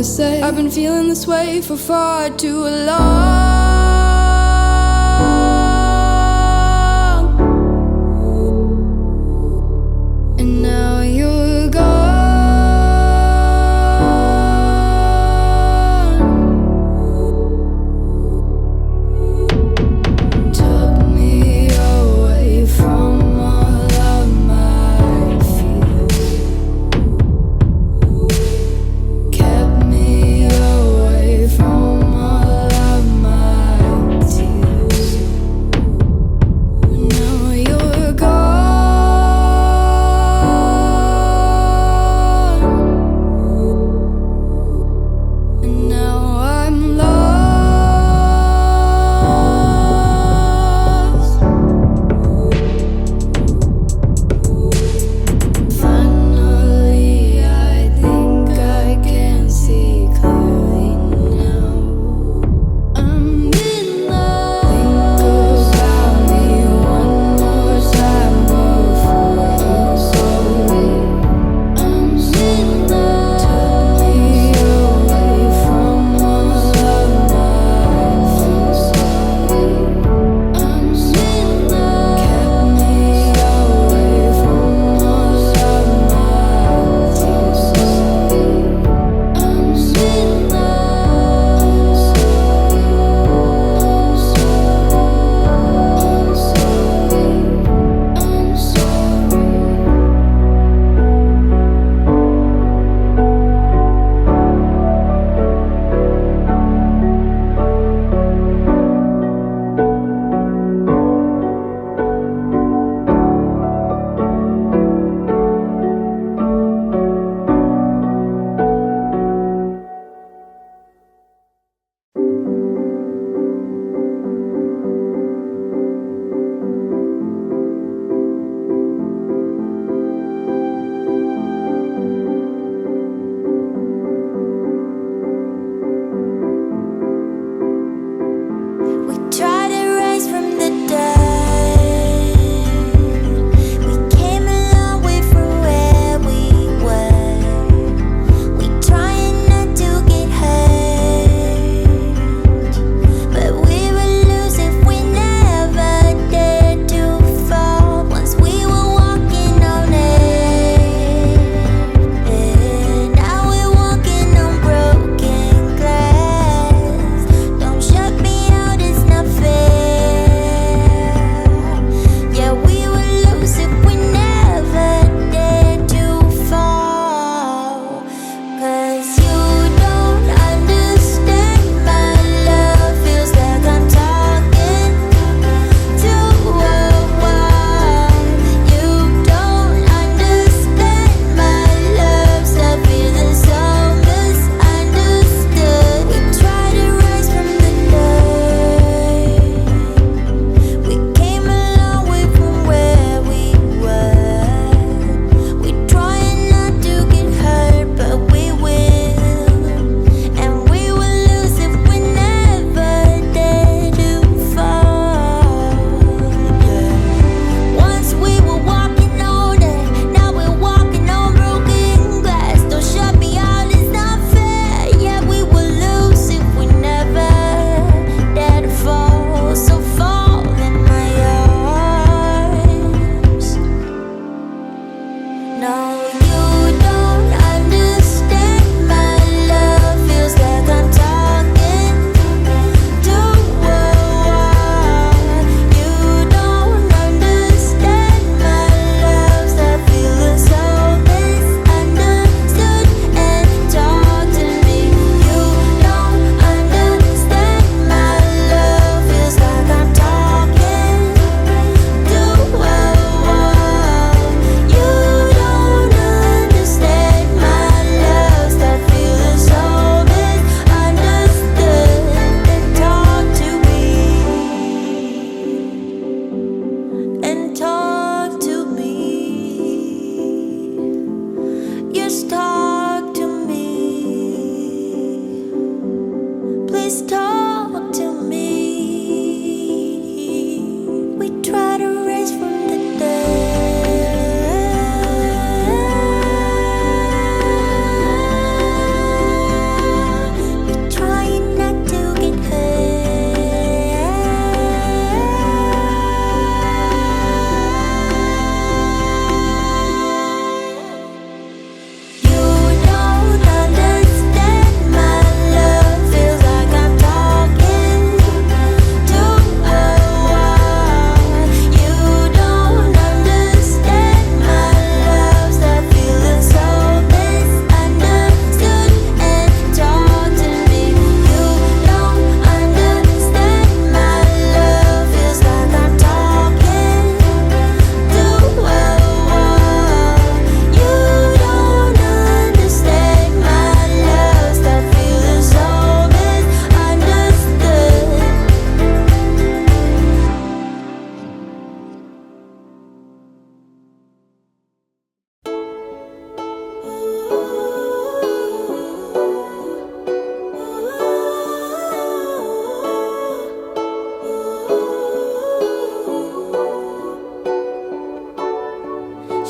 say I've been feeling this way for far too long. And now you're gone. Took me away from all of my fears. Kept me away from all of my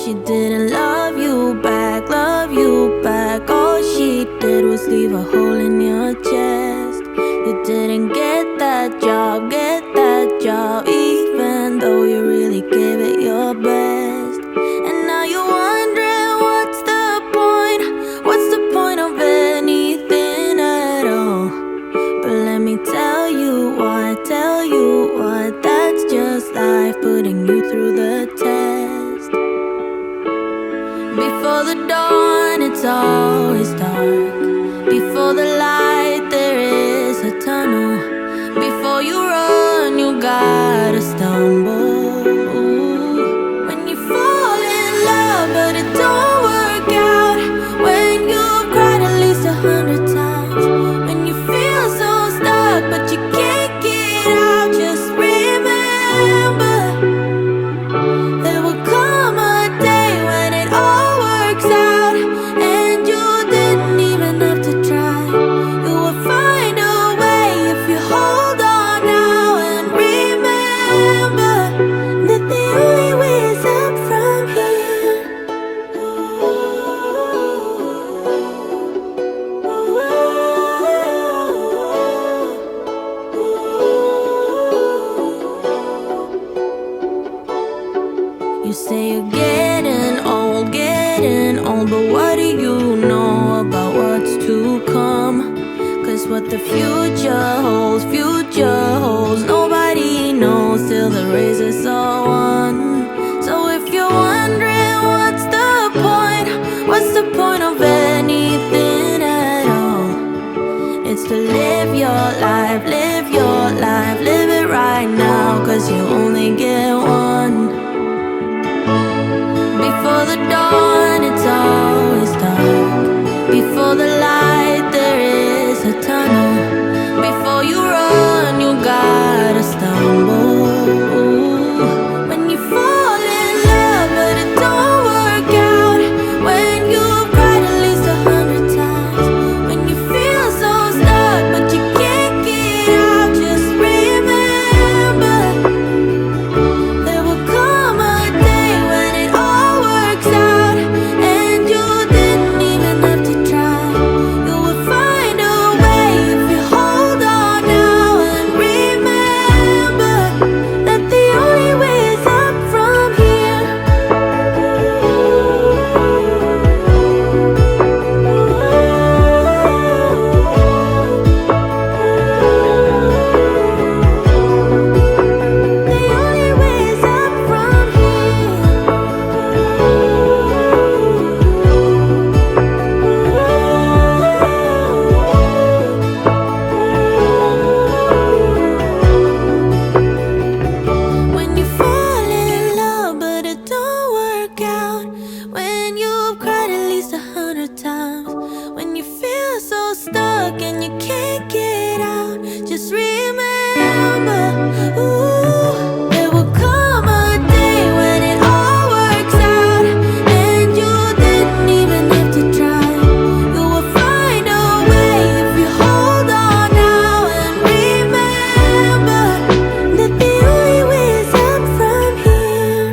She didn't love you back, love you back. All she did was leave a hole in your chest. You didn't get that job, even though you really gave it your best. And now you're wondering what's the point of anything at all? But let me tell you what, that's just life putting you through the test. Before the dawn, it's always dark. Before the light, there is a tunnel. Before you run, you gotta stumble. Ooh. When you fall in love, but it don't work out. When you've cried at least 100 times. When you feel so stuck, but you can't get out. Just remember, there will come a day when it all works out, and you didn't even have to try. You will find a way if you hold on now, and remember that the only way is up from here. You say you're getting old, but what do you know about what's to come? Cause what the future holds, nobody knows till the race is all won. So if you're wondering what's the point of anything at all? It's to live your life, live it right now, cause you only get one. Before the dawn, it's always dark. Before the light, there is a tunnel. Before you run, you gotta stumble. Ooh. When you fall in love, but it don't work out. When you've cried at least 100 times. When you feel so stuck, but you can't get out. Just remember, there will come a day when it all works out, and you didn't even have to try. You will find a way if you hold on now, and remember that the only way is up from here. The only way is up from When you fall in love, but it don't work out. When you've cried at least 100 times. When you feel so stuck and you can't get out. Just remember, ooh, there will come a day when it all works out, and you didn't even have to try. You will find a way if you hold on now, and remember that the only way is up from here.